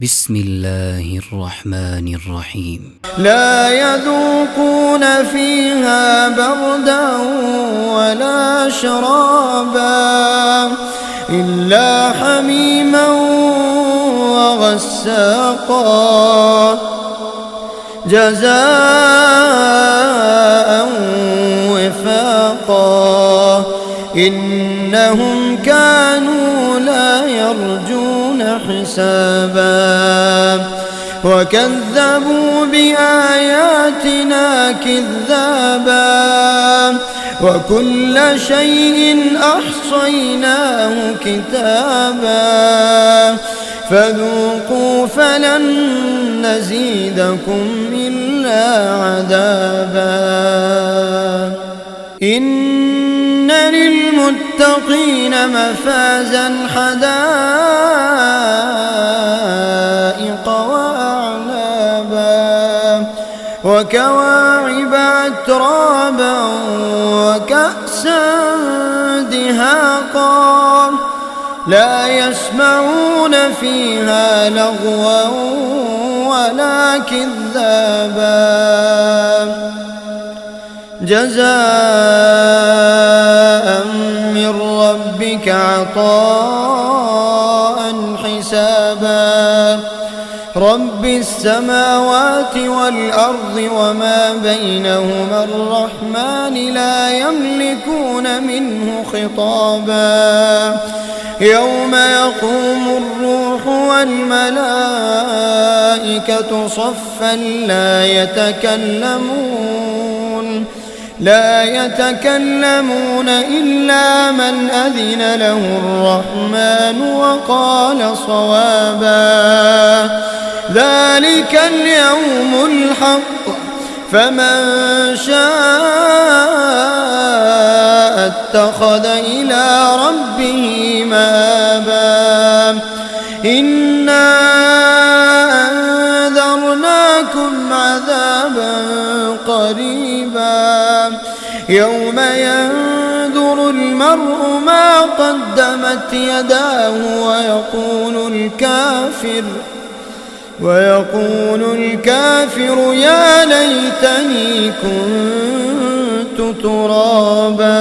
بسم الله الرحمن الرحيم. لا يذوقون فيها بردا ولا شرابا إلا حميما وغساقا جزاء وفاقا إنهم كانوا لا يرجون حسابا وكذبوا بآياتنا كذابا وكل شيء أحصيناه كتابا فذوقوا فلن نزيدكم إلا عذابا إن للمتقين مفازا حدائق وأعنابا وكواعب أترابا وكأسا دهاقا لا يسمعون فيها لغوا ولا كذابا جزاء من ربك عطاء حسابا رب السماوات والأرض وما بينهما الرحمن لا يملكون منه خطابا يوم يقوم الروح والملائكة صفا لا يتكلمون إلا من أذن له الرحمن وقال صوابا ذلك اليوم الحق فمن شاء اتخذ إلى ربه مآبا إنا أنذرناكم عذابا قريبا يوم ينظر المرء ما قدمت يداه ويقول الكافر يا ليتني كنت ترابا.